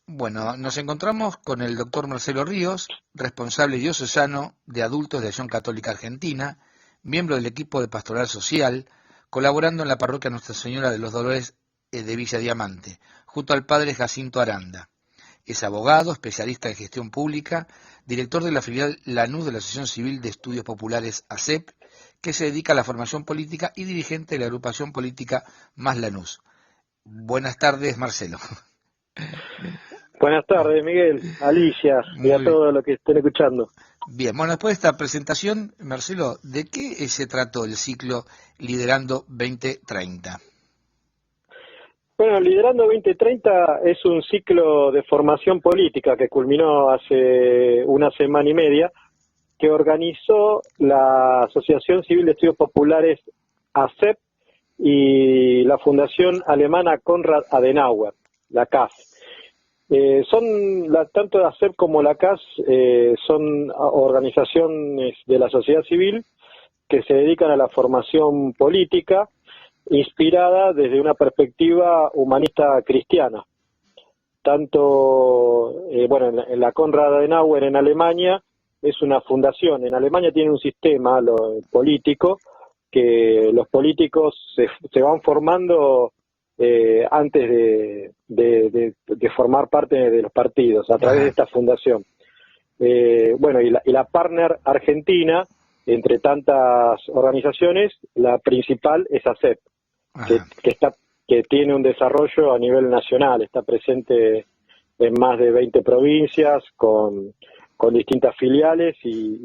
Bueno, nos encontramos con el doctor Marcelo Ríos, responsable diocesano de adultos de Acción Católica Argentina, miembro del equipo de Pastoral Social, colaborando en la parroquia Nuestra Señora de los Dolores de Villa Diamante, junto al padre Jacinto Aranda. Es abogado, especialista en gestión pública, director de la filial Lanús de la Asociación Civil de Estudios Populares ACEP, que se dedica a la formación política y dirigente de la agrupación política Más Lanús. Buenas tardes, Marcelo. Buenas tardes, Miguel, Alicia y a Muy todos los que estén escuchando. bien. Bueno, después de esta presentación, Marcelo, ¿de qué se trató el ciclo Liderando 2030? Bueno, Liderando 2030 es un ciclo de formación política que culminó hace una semana y media, que organizó la Asociación Civil de Estudios Populares ACEP y la Fundación Alemana Konrad Adenauer, la CAF. Tanto la ACEP como la CAS son organizaciones de la sociedad civil que se dedican a la formación política inspirada desde una perspectiva humanista cristiana. En la Konrad Adenauer en Alemania es una fundación. En Alemania tiene un sistema político que los políticos se van formando antes de formar parte de los partidos a través de Ajá, esta fundación. Y la partner argentina, entre tantas organizaciones, la principal es ACEP, ajá. que tiene un desarrollo a nivel nacional, está presente en más de 20 provincias con distintas filiales y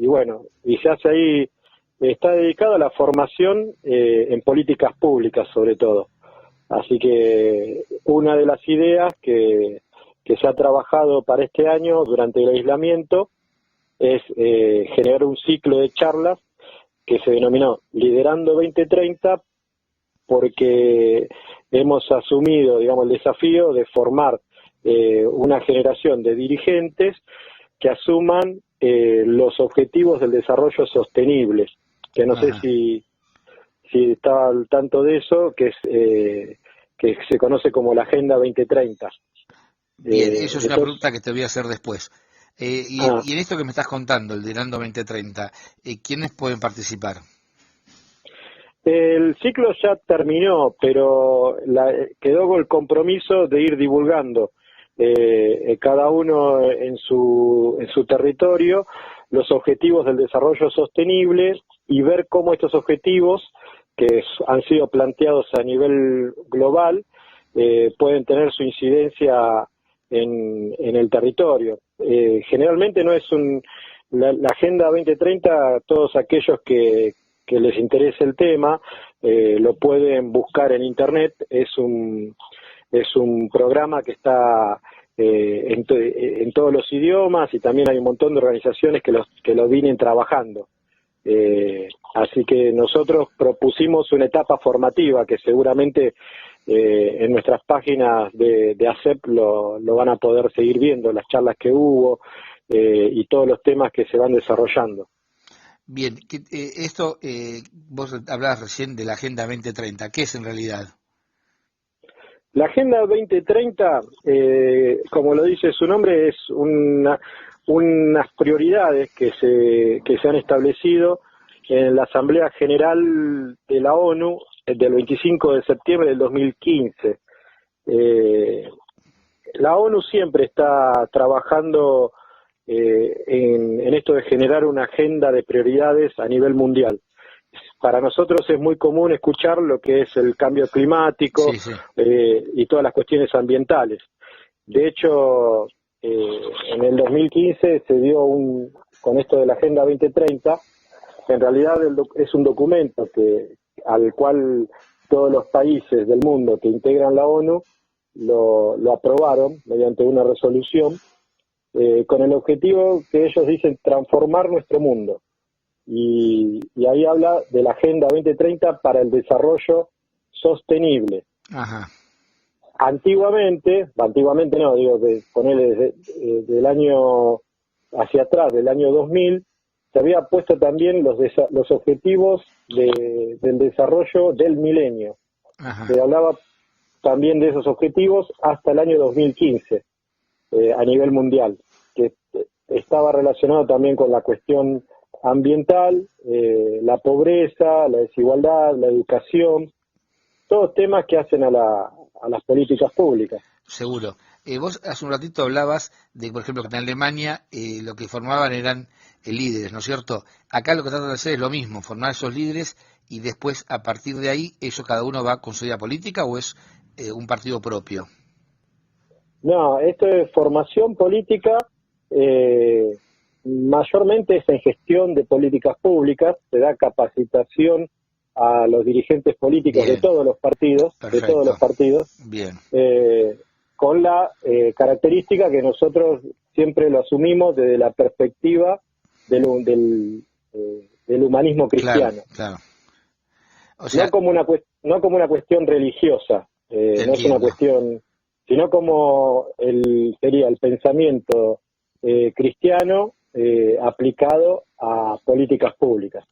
se hace ahí, está dedicado a la formación en políticas públicas sobre todo. Así que una de las ideas que se ha trabajado para este año durante el aislamiento es generar un ciclo de charlas que se denominó Liderando 2030, porque hemos asumido, digamos, el desafío de formar una generación de dirigentes que asuman los objetivos del desarrollo sostenible, que no sé Ajá. si está al tanto de eso, que se conoce como la Agenda 2030. Bien, eso es una Eso es, pregunta que te voy a hacer después. ah, Y en esto que me estás contando, el Liderando 2030, ¿quiénes pueden participar? el ciclo ya terminó, pero quedó con el compromiso de ir divulgando cada uno en su territorio los objetivos del desarrollo sostenible y ver cómo estos objetivos que han sido planteados a nivel global pueden tener su incidencia en el territorio. Generalmente no es la Agenda 2030, todos aquellos que les interese el tema, lo pueden buscar en internet. Es un programa que está en todos los idiomas y también hay un montón de organizaciones que lo vienen trabajando. Así que nosotros propusimos una etapa formativa que seguramente en nuestras páginas de ACEP lo van a poder seguir viendo, las charlas que hubo y todos los temas que se van desarrollando. Bien, vos hablabas recién de la Agenda 2030. ¿Qué es en realidad? La Agenda 2030, como lo dice su nombre, es unas prioridades que se han establecido en la Asamblea General de la ONU del 25 de septiembre del 2015. La ONU siempre está trabajando en esto de generar una agenda de prioridades a nivel mundial. Para nosotros es muy común escuchar lo que es el cambio climático Sí, sí. y todas las cuestiones ambientales. De hecho, en el 2015 se dio con esto de la Agenda 2030, en realidad es un documento al cual todos los países del mundo que integran la ONU lo aprobaron mediante una resolución con el objetivo que ellos dicen transformar nuestro mundo. Y ahí habla de la Agenda 2030 para el desarrollo sostenible. Ajá. Antiguamente no, digo, ponele del año hacia atrás, del año 2000, se había puesto también los objetivos del desarrollo del milenio. Ajá. Se hablaba también de esos objetivos hasta el año 2015. a nivel mundial, que estaba relacionado también con la cuestión ambiental, la pobreza, la desigualdad, la educación, todos temas que hacen a las políticas públicas. Seguro. Vos hace un ratito hablabas de, por ejemplo, que en Alemania lo que formaban eran líderes, ¿no es cierto? Acá lo que tratan de hacer es lo mismo, formar esos líderes y después, a partir de ahí, ellos cada uno va con su idea política o es un partido propio. No, esto es formación política, mayormente es en gestión de políticas públicas, se da capacitación a los dirigentes políticos Bien, de todos los partidos, perfecto. Bien, con la característica que nosotros siempre lo asumimos desde la perspectiva del humanismo claro, cristiano. claro. O sea, No como una cuestión religiosa, no es una entiendo. cuestión, sino como sería el pensamiento cristiano aplicado a políticas públicas.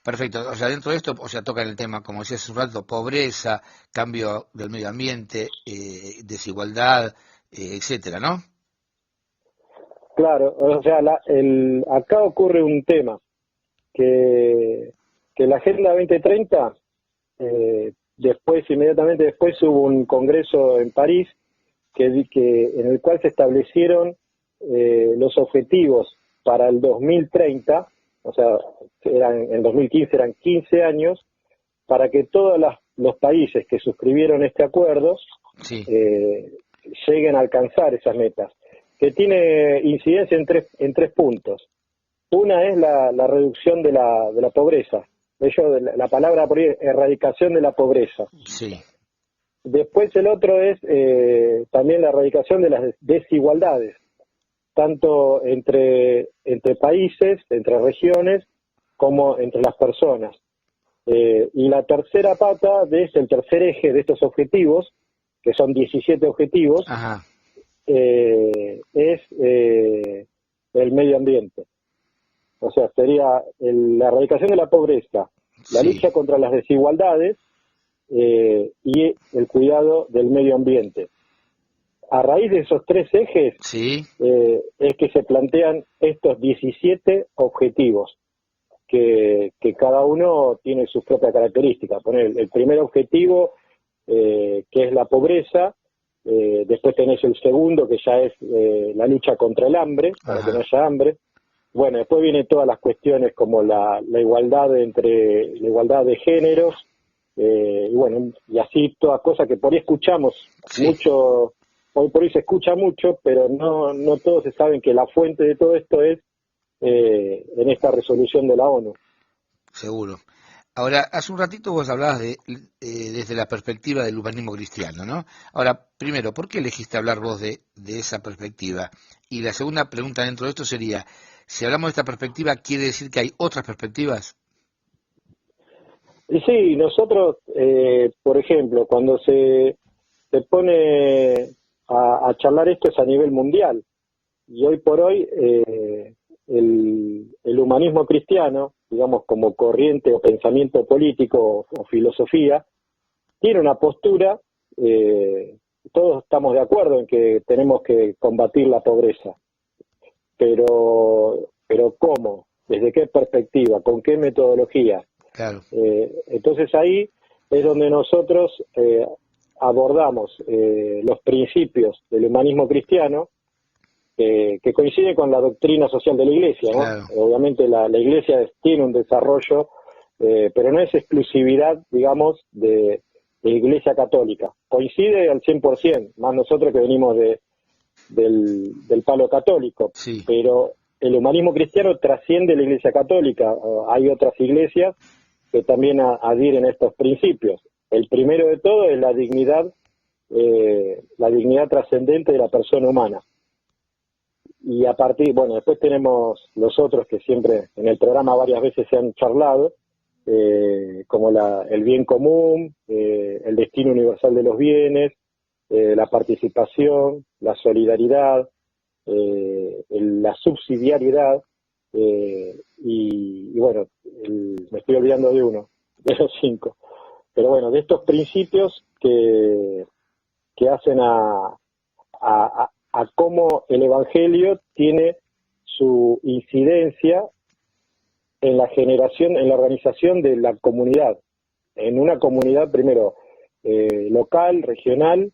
Perfecto, o sea, dentro de esto, o sea, tocan el tema, como decía hace un rato, pobreza, cambio del medio ambiente, desigualdad, etcétera, ¿no? Claro, o sea, acá ocurre un tema, que la Agenda 2030, inmediatamente después hubo un congreso en París en el cual se establecieron los objetivos para el 2030, o sea, en 2015 eran 15 años, para que todos los países que suscribieron este acuerdo Sí, eh, lleguen a alcanzar esas metas, que tiene incidencia en tres puntos. Una es la reducción de la pobreza. La palabra por ahí, erradicación de la pobreza. sí, Después el otro es también la erradicación de las desigualdades, tanto entre países, entre regiones, como entre las personas. Y la tercera pata el tercer eje de estos objetivos, que son 17 objetivos, ajá, es el medio ambiente. O sea, sería la erradicación de la pobreza, la sí, lucha contra las desigualdades y el cuidado del medio ambiente. A raíz de esos tres ejes sí, es que se plantean estos 17 objetivos, que cada uno tiene sus propias características. El primer objetivo, que es la pobreza, después tenés el segundo, que ya es la lucha contra el hambre, para que no ajá, haya hambre. Bueno, después vienen todas las cuestiones como la igualdad la igualdad de géneros, y bueno, y así todas cosas que por ahí escuchamos sí, mucho, hoy por hoy se escucha mucho, pero no todos se saben que la fuente de todo esto es en esta resolución de la ONU. seguro. Ahora, hace un ratito vos hablabas desde la perspectiva del humanismo cristiano, ¿no? Ahora, primero, ¿por qué elegiste hablar vos de esa perspectiva? Y la segunda pregunta dentro de esto sería, si hablamos de esta perspectiva, ¿quiere decir que hay otras perspectivas? Y sí, nosotros, por ejemplo, cuando se pone charlar esto es a nivel mundial. Y hoy por hoy el humanismo cristiano, digamos como corriente o pensamiento político o filosofía, tiene una postura, todos estamos de acuerdo en que tenemos que combatir la pobreza, pero ¿cómo? ¿Desde qué perspectiva? ¿Con qué metodología? Claro, Entonces ahí es donde nosotros abordamos los principios del humanismo cristiano, que coincide con la doctrina social de la Iglesia, ¿no? claro, Obviamente la Iglesia tiene un desarrollo, pero no es exclusividad, digamos, de Iglesia Católica. Coincide al 100%, más nosotros que venimos del palo católico, sí, pero el humanismo cristiano trasciende la Iglesia Católica. Hay otras iglesias que también adhieren a estos principios. El primero de todo es la dignidad trascendente de la persona humana. Y después tenemos los otros que siempre en el programa varias veces se han charlado, como el bien común, el destino universal de los bienes, la participación, la solidaridad, la subsidiariedad, y bueno, me estoy olvidando de uno, de los 5. Pero bueno, de estos principios que hacen a cómo el Evangelio tiene su incidencia en la generación, en la organización de la comunidad, en una comunidad primero local, regional,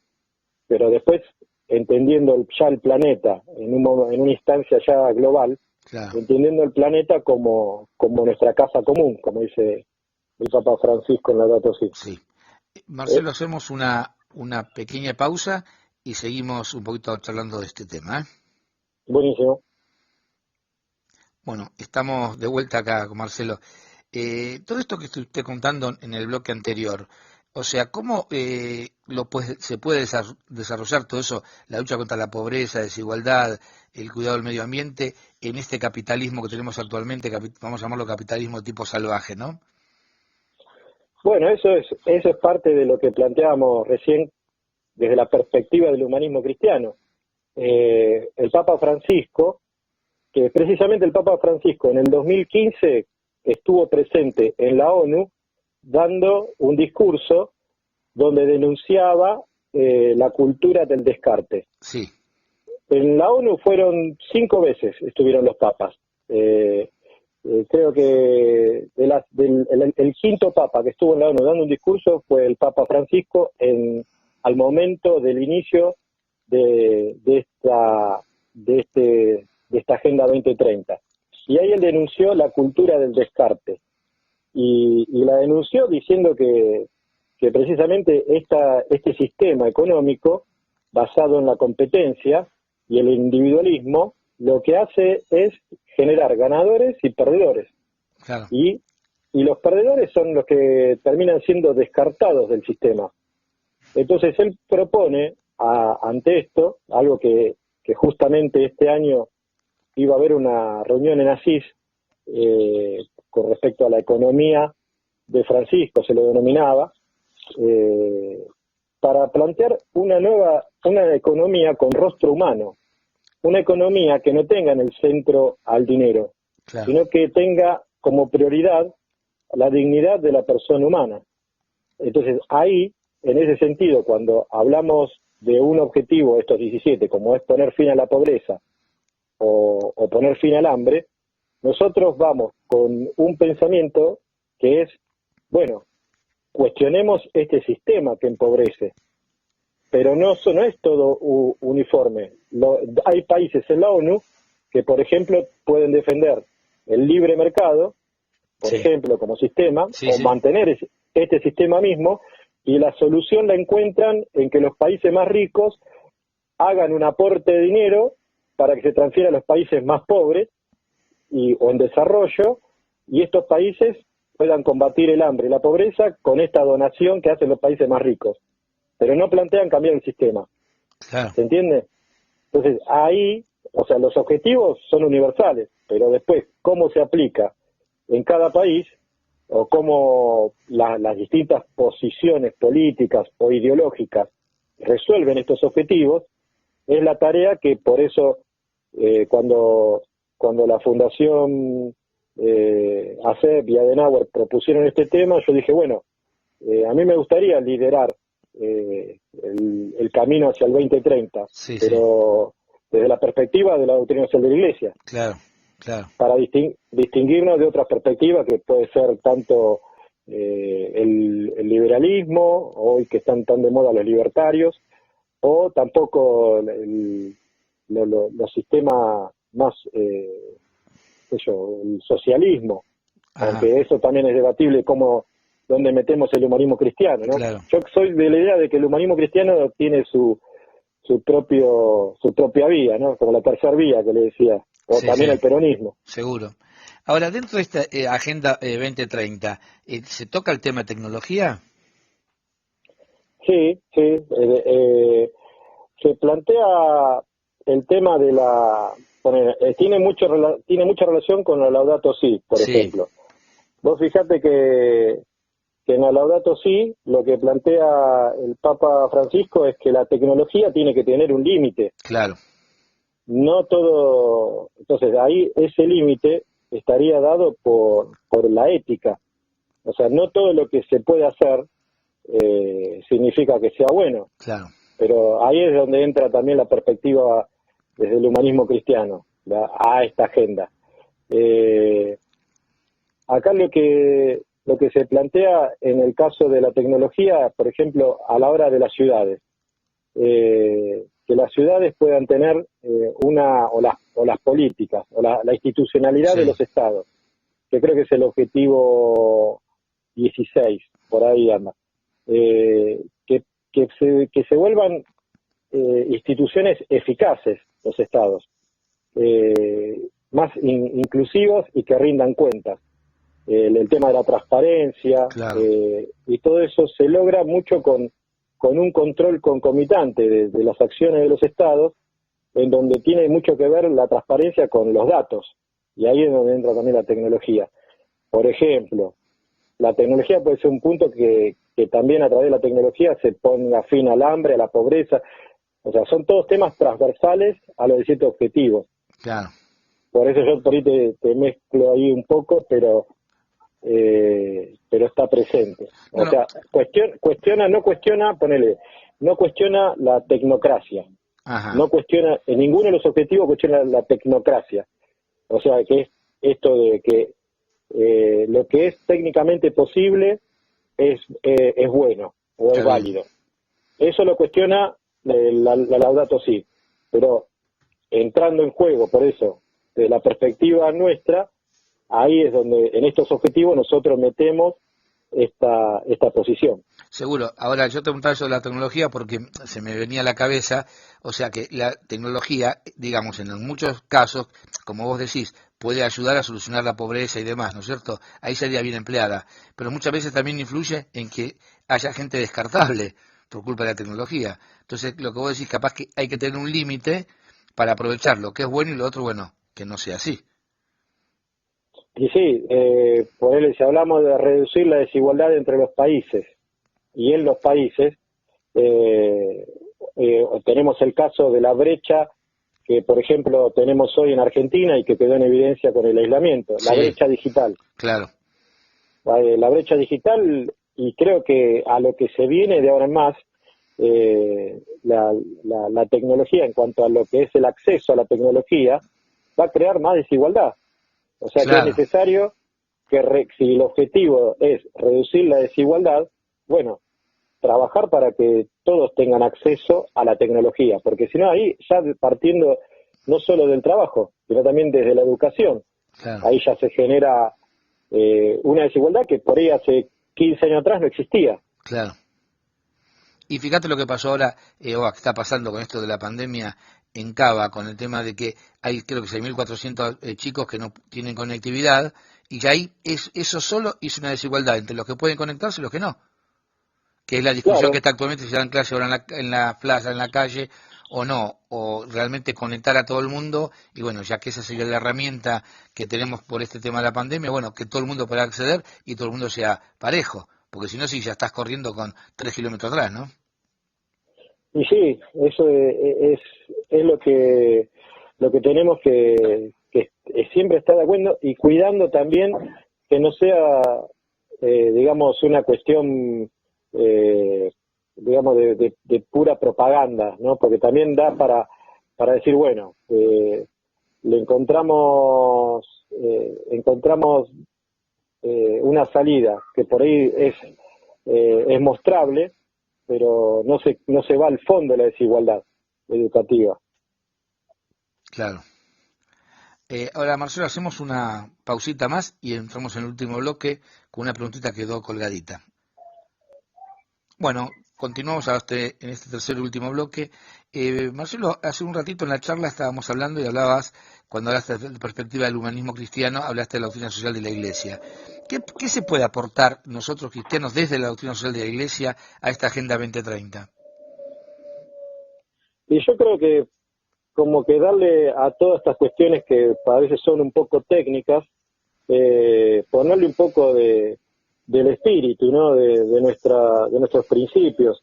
pero después entendiendo ya el planeta en una instancia ya global, claro. entendiendo el planeta como nuestra casa común, como dice el Papa Francisco en Laudato Si. Sí. Marcelo, hacemos una pequeña pausa y seguimos un poquito charlando de este tema, ¿eh? Buenísimo. Bueno, estamos de vuelta acá con Marcelo. Todo esto que estoy usted contando en el bloque anterior, o sea, ¿cómo se puede desarrollar todo eso, la lucha contra la pobreza, desigualdad, el cuidado del medio ambiente, en este capitalismo que tenemos actualmente, vamos a llamarlo capitalismo tipo salvaje, ¿no? Bueno, eso es parte de lo que planteábamos recién desde la perspectiva del humanismo cristiano. El Papa Francisco, que precisamente el Papa Francisco en el 2015 estuvo presente en la ONU dando un discurso donde denunciaba la cultura del descarte. Sí. En la ONU fueron 5 veces estuvieron los papas. Creo que el quinto papa que estuvo en la ONU dando un discurso fue el Papa Francisco al momento del inicio de esta Agenda 2030. Y ahí él denunció la cultura del descarte. Y la denunció diciendo que precisamente este sistema económico basado en la competencia y el individualismo lo que hace es generar ganadores y perdedores. Claro. Y los perdedores son los que terminan siendo descartados del sistema. Entonces él propone ante esto, algo que justamente este año iba a haber una reunión en Asís con respecto a la economía de Francisco, se lo denominaba, para plantear una economía con rostro humano, una economía que no tenga en el centro al dinero, Claro. sino que tenga como prioridad la dignidad de la persona humana. Entonces ahí, en ese sentido, cuando hablamos de un objetivo, estos 17, como es poner fin a la pobreza o poner fin al hambre, nosotros vamos con un pensamiento que es, bueno, cuestionemos este sistema que empobrece, pero no es todo uniforme. Hay países en la ONU que, por ejemplo, pueden defender el libre mercado, por Sí. ejemplo, como sistema, Sí, o sí. mantener este sistema mismo, y la solución la encuentran en que los países más ricos hagan un aporte de dinero para que se transfiera a los países más pobres o en desarrollo, y estos países puedan combatir el hambre y la pobreza con esta donación que hacen los países más ricos. Pero no plantean cambiar el sistema. Claro. ¿Se entiende? Entonces, ahí, o sea, los objetivos son universales, pero después, cómo se aplica en cada país, o cómo las distintas posiciones políticas o ideológicas resuelven estos objetivos, es la tarea que por eso cuando la Fundación ACEP y Adenauer propusieron este tema, yo dije, bueno, a mí me gustaría liderar el camino hacia el 2030, Sí, pero desde la perspectiva de la doctrina social de la Iglesia, claro, claro. para distinguirnos de otras perspectivas que puede ser tanto el liberalismo, hoy que están tan de moda los libertarios, o tampoco los sistemas más, el socialismo, Ajá. aunque eso también es debatible dónde metemos el humanismo cristiano, ¿no? Claro. Yo soy de la idea de que el humanismo cristiano tiene su propia vía, ¿no? Como la tercera vía que le decía, o Sí, también sí. el peronismo. Seguro. Ahora, dentro de esta Agenda 2030, ¿se toca el tema de tecnología? Sí, se plantea el tema de tiene mucha relación con la Laudato Si, por Sí. ejemplo. Vos fijate que en la Laudato Si lo que plantea el Papa Francisco es que la tecnología tiene que tener un límite. Claro. No todo, entonces ahí ese límite estaría dado por la ética. O sea, no todo lo que se puede hacer significa que sea bueno, Claro. pero ahí es donde entra también la perspectiva desde el humanismo cristiano a esta agenda. Acá lo que se plantea en el caso de la tecnología, por ejemplo, a la hora de las ciudades, que las ciudades puedan tener o las políticas, o la institucionalidad Sí, de los estados, que creo que es el objetivo 16, por ahí anda, que se vuelvan instituciones eficaces los estados, más inclusivos y que rindan cuentas. El tema de la transparencia claro, y todo eso se logra mucho con un control concomitante de las acciones de los estados, en donde tiene mucho que ver la transparencia con los datos, y ahí es donde entra también la tecnología. Por ejemplo, la tecnología puede ser un punto que también a través de la tecnología se ponga fin al hambre, a la pobreza. O sea, son todos temas transversales a los distintos objetivos. claro. Por eso yo por ahí te mezclo ahí un poco, pero está presente. O Bueno, sea, no cuestiona la tecnocracia, ajá, no cuestiona, en ninguno de los objetivos cuestiona la tecnocracia. O sea, que es esto de que lo que es técnicamente posible es bueno o es está bien. válido. Eso lo cuestiona la Laudato Si, pero entrando en juego, por eso, de la perspectiva nuestra, ahí es donde en estos objetivos nosotros metemos esta posición. Seguro. Ahora, yo te preguntaba eso de la tecnología porque se me venía a la cabeza, o sea que la tecnología, digamos, en muchos casos, como vos decís, puede ayudar a solucionar la pobreza y demás, ¿no es cierto? Ahí sería bien empleada. Pero muchas veces también influye en que haya gente descartable por culpa de la tecnología. Entonces, lo que vos decís, capaz que hay que tener un límite para aprovechar lo que es bueno y lo otro, bueno, que no sea así. Y sí, por él, si hablamos de reducir la desigualdad entre los países y en los países, eh, tenemos el caso de la brecha que, por ejemplo, tenemos hoy en Argentina y que quedó en evidencia con el aislamiento, la Sí, brecha digital. claro, La brecha digital, y creo que a lo que se viene de ahora en más, la tecnología en cuanto a lo que es el acceso a la tecnología va a crear más desigualdad. O sea que es claro. necesario si el objetivo es reducir la desigualdad, bueno, trabajar para que todos tengan acceso a la tecnología, porque si no ahí ya partiendo no solo del trabajo, sino también desde la educación, Claro, ahí ya se genera una desigualdad que por ahí hace 15 años atrás no existía. claro. Y fíjate lo que pasó ahora, o que está pasando con esto de la pandemia en Cava, con el tema de que hay creo que 6.400 chicos que no tienen conectividad, y ya ahí eso solo hizo una desigualdad entre los que pueden conectarse y los que no, que es la discusión que Claro, está actualmente si dan clase ahora en la plaza, en la calle, o no, o realmente conectar a todo el mundo, y bueno, ya que esa sería la herramienta que tenemos por este tema de la pandemia, bueno, que todo el mundo pueda acceder y todo el mundo sea parejo, porque si no, si ya estás corriendo con 3 kilómetros atrás, ¿no? y sí, eso es lo que tenemos que siempre estar de acuerdo y cuidando también que no sea, digamos, una cuestión, eh, digamos, de pura propaganda, ¿no? Porque también da para decir, bueno, le encontramos una salida que por ahí es mostrable, pero no se va al fondo de la desigualdad educativa. Claro. Ahora, Marcelo, hacemos una pausita más y entramos en el último bloque con una preguntita que quedó colgadita. Bueno, continuamos en este tercer y último bloque. Marcelo, hace un ratito en la charla estábamos hablando y hablabas, cuando hablaste de la perspectiva del humanismo cristiano, hablaste de la doctrina social de la Iglesia. ¿Qué se puede aportar nosotros cristianos desde la doctrina social de la Iglesia a esta Agenda 2030? Y yo creo que como que darle a todas estas cuestiones que a veces son un poco técnicas, ponerle un poco del espíritu, ¿no? De nuestros principios.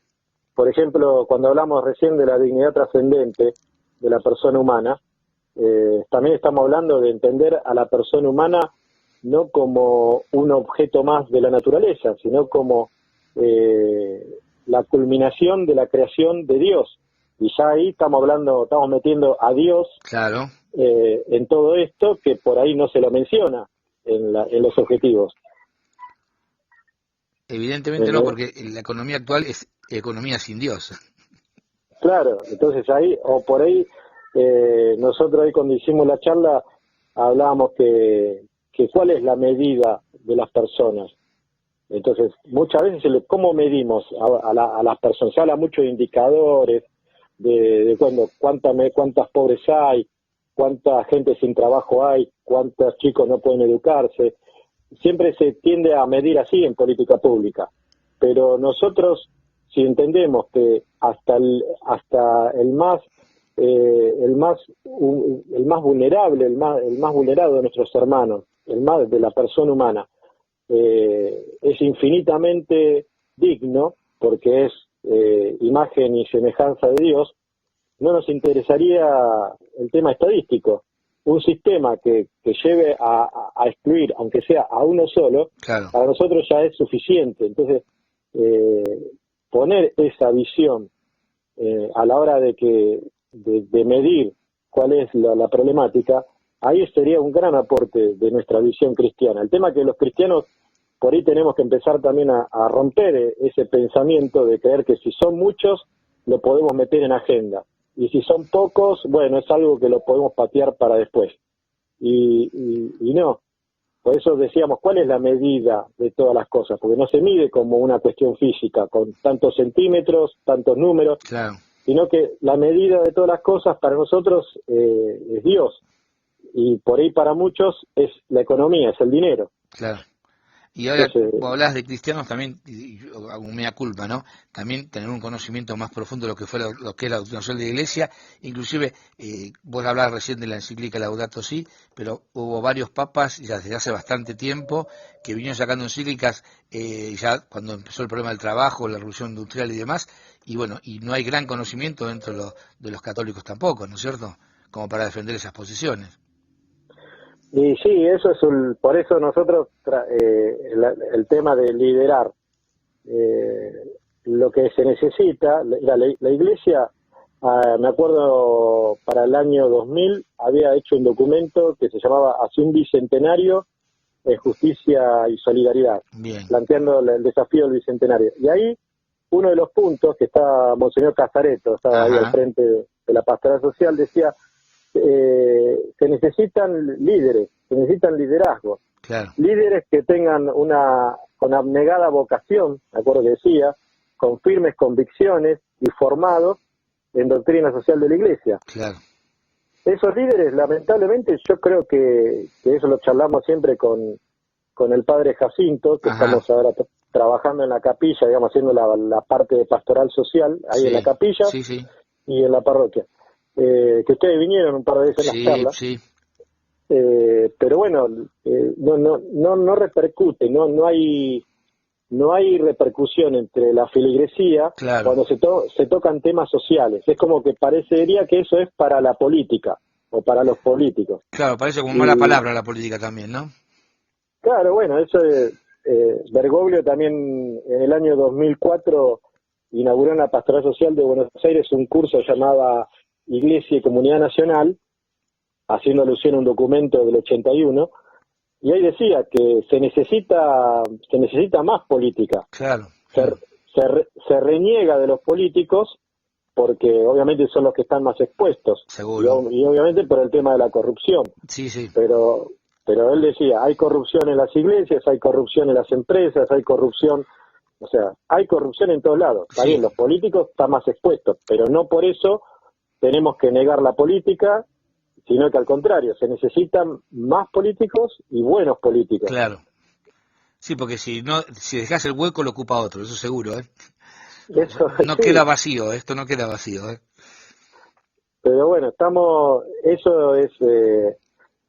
Por ejemplo, cuando hablamos recién de la dignidad trascendente de la persona humana, también estamos hablando de entender a la persona humana no como un objeto más de la naturaleza, sino como la culminación de la creación de Dios. Y ya ahí estamos metiendo a Dios Claro. en todo esto, que por ahí no se lo menciona en los objetivos. Evidentemente no, porque la economía actual es economía sin Dios. Claro, entonces ahí, o por ahí, nosotros ahí cuando hicimos la charla, hablábamos que cuál es la medida de las personas. Entonces, muchas veces, ¿cómo medimos a las personas? Se habla mucho de indicadores, de cuántas pobres hay, cuánta gente sin trabajo hay, cuántos chicos no pueden educarse. Siempre se tiende a medir así en política pública, pero nosotros, si entendemos que hasta el más vulnerable, el más vulnerado de nuestros hermanos, el más de la persona humana, es infinitamente digno, porque es imagen y semejanza de Dios, no nos interesaría el tema estadístico. Un sistema que lleve a excluir, aunque sea a uno solo, Claro. para nosotros ya es suficiente. Entonces, poner esa visión a la hora de medir cuál es la problemática, ahí sería un gran aporte de nuestra visión cristiana. El tema que los cristianos por ahí tenemos que empezar también a romper ese pensamiento de creer que si son muchos lo podemos meter en agenda, y si son pocos, bueno, es algo que lo podemos patear para después. Y no, por eso decíamos, ¿cuál es la medida de todas las cosas? Porque no se mide como una cuestión física, con tantos centímetros, tantos números, Claro. sino que la medida de todas las cosas para nosotros es Dios, y por ahí para muchos es la economía, es el dinero. Claro. Y ahora, Entonces, vos hablás de cristianos también, y yo hago mea culpa, ¿no? También tener un conocimiento más profundo de lo que fue lo que es la doctrina social de la Iglesia. Inclusive, vos hablabas recién de la encíclica Laudato Si, pero hubo varios papas ya desde hace bastante tiempo que vinieron sacando encíclicas ya cuando empezó el problema del trabajo, la revolución industrial y demás, y bueno, y no hay gran conocimiento dentro de los católicos tampoco, ¿no es cierto? Como para defender esas posiciones. y sí, eso es por eso nosotros el tema de liderar, eh, lo que se necesita, la Iglesia, me acuerdo para el año 2000 había hecho un documento que se llamaba Hacia un Bicentenario en Justicia y Solidaridad, Bien. planteando el desafío del Bicentenario. Y ahí uno de los puntos que está Monseñor Casareto, estaba ahí al Ajá. frente de la pastoral social, decía, se necesitan líderes, se necesitan liderazgo, Claro. líderes que tengan con abnegada vocación, me acuerdo que decía, con firmes convicciones y formados en doctrina social de la Iglesia. Claro. Esos líderes, lamentablemente, yo creo que eso lo charlamos siempre con el padre Jacinto, que Ajá. estamos ahora trabajando en la capilla, digamos, haciendo la parte de pastoral social, ahí Sí. en la capilla Sí, sí. y en la parroquia. Que ustedes vinieron un par de veces en las Sí, charlas, sí. pero bueno, no repercute, no hay repercusión entre la feligresía Claro. cuando se tocan temas sociales. Es como que parecería que eso es para la política o para los políticos. Claro, parece como mala Y palabra la política también, ¿no? claro, bueno, eso Bergoglio también en el año 2004 inauguró en la Pastoral Social de Buenos Aires un curso llamado Iglesia y Comunidad Nacional, haciendo alusión a un documento del 81, y ahí decía que se necesita más política. Claro. Se reniega de los políticos porque obviamente son los que están más expuestos, Seguro. y obviamente por el tema de la corrupción. Sí, sí. Pero él decía, hay corrupción en las iglesias, hay corrupción en las empresas, hay corrupción, o sea, hay corrupción en todos lados. Está Sí. bien, los políticos están más expuestos, pero no por eso tenemos que negar la política, sino que al contrario, se necesitan más políticos y buenos políticos. Claro. Sí, porque si dejas el hueco lo ocupa otro, eso seguro, ¿eh? Eso No sí, queda vacío, esto no queda vacío, ¿eh? pero bueno, eso es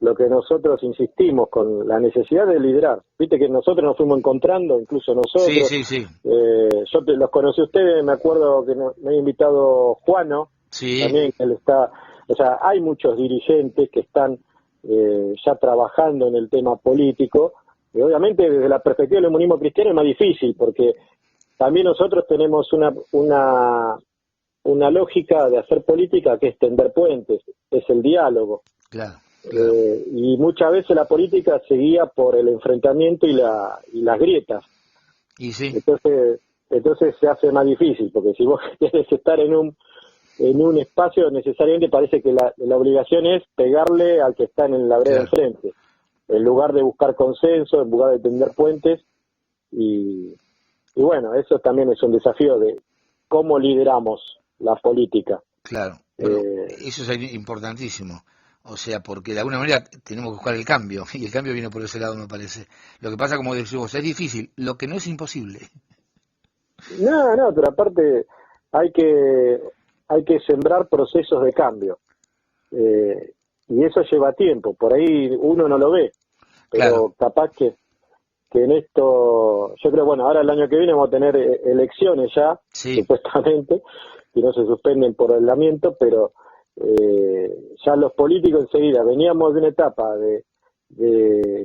lo que nosotros insistimos con la necesidad de liderar. Viste que nosotros nos fuimos encontrando, incluso Sí, nosotros. sí, sí. Yo los conocí a ustedes, me acuerdo que me ha invitado Juano, Sí, también que él está, o sea, hay muchos dirigentes que están ya trabajando en el tema político, y obviamente desde la perspectiva del humanismo cristiano es más difícil, porque también nosotros tenemos una una lógica de hacer política que es tender puentes, es el diálogo. Claro, claro. Y muchas veces la política se guía por el enfrentamiento y las grietas. Y sí, Entonces se hace más difícil, porque si vos querés estar en un espacio, necesariamente parece que la obligación es pegarle al que está en la vereda enfrente, en lugar de buscar consenso, en lugar de tender puentes. Y bueno, eso también es un desafío de cómo lideramos la política. claro. Bueno, eso es importantísimo. O sea, porque de alguna manera tenemos que buscar el cambio, y el cambio viene por ese lado, me parece. Lo que pasa, como decís vos, es difícil, lo que no es imposible. No, pero aparte hay que sembrar procesos de cambio. Y eso lleva tiempo, por ahí uno no lo ve, pero Claro, capaz que en esto, yo creo, bueno, ahora el año que viene vamos a tener elecciones ya, sí, supuestamente, y no se suspenden por aislamiento, pero ya los políticos enseguida, veníamos de una etapa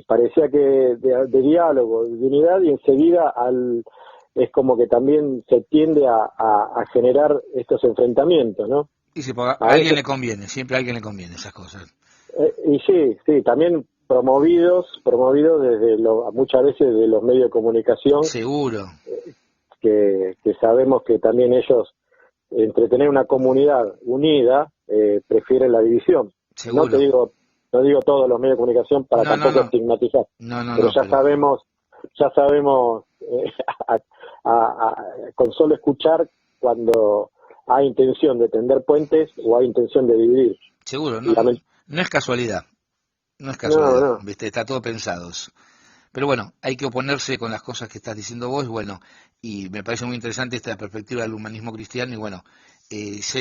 parecía que de diálogo, de unidad, y enseguida es como que también se tiende a generar estos enfrentamientos, ¿no? y si a A alguien veces, le conviene, siempre a alguien le conviene esas cosas. y sí, también promovidos desde muchas veces de los medios de comunicación, Seguro, que sabemos que también ellos, entre tener una comunidad unida, prefieren la división. No te seguro. digo, no digo todos los medios de comunicación para No, no, tampoco no, estigmatizar, pero no, pero ya sabemos con solo escuchar cuando hay intención de tender puentes o hay intención de dividir. seguro, Y no es casualidad, no es no, casualidad, no. ¿viste? Está todo pensado. Pero bueno, hay que oponerse con las cosas que estás diciendo vos, bueno, y me parece muy interesante esta perspectiva del humanismo cristiano, y bueno,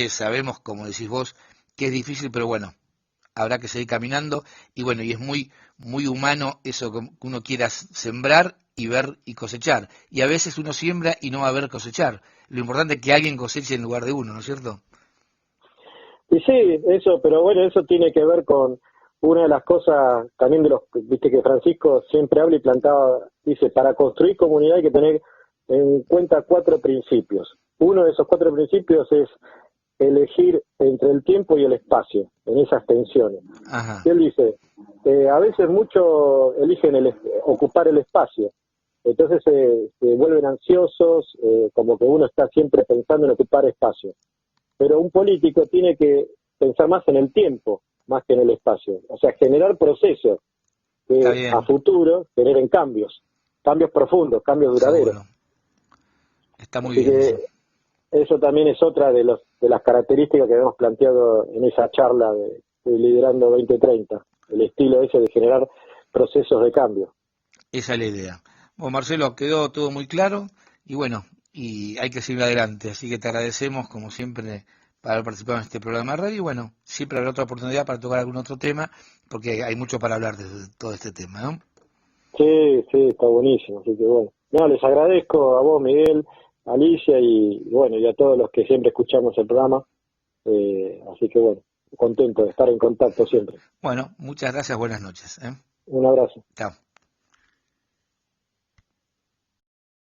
sabemos, como decís vos, que es difícil, pero bueno, habrá que seguir caminando, y bueno, y es muy, muy humano eso que uno quiera sembrar y ver y cosechar, y a veces uno siembra y no va a ver cosechar, lo importante es que alguien coseche en lugar de uno, ¿no es cierto? Y sí, eso, pero bueno, eso tiene que ver con una de las cosas también viste que Francisco siempre habla y plantaba, dice, para construir comunidad hay que tener en cuenta 4 principios. Uno de esos 4 principios es elegir entre el tiempo y el espacio, en esas tensiones. Ajá, Y él dice, a veces muchos eligen ocupar el espacio, entonces se vuelven ansiosos, como que uno está siempre pensando en ocupar espacio. Pero un político tiene que pensar más en el tiempo, más que en el espacio. O sea, generar procesos está que a bien, futuro generen cambios profundos, cambios duraderos. seguro, está muy Así bien eso. que eso también es otra de las características que hemos planteado en esa charla de Liderando 2030, el estilo ese de generar procesos de cambio. Esa es la idea. Bueno, Marcelo, quedó todo muy claro y bueno, y hay que seguir adelante. Así que te agradecemos, como siempre, por haber participado en este programa de radio. Y bueno, siempre habrá otra oportunidad para tocar algún otro tema, porque hay mucho para hablar de todo este tema, ¿no? Sí, está buenísimo, así que bueno. No, les agradezco a vos, Miguel, a Alicia y bueno, y a todos los que siempre escuchamos el programa. Así que bueno, contento de estar en contacto siempre. Bueno, muchas gracias, buenas noches, ¿eh? Un abrazo. Chao.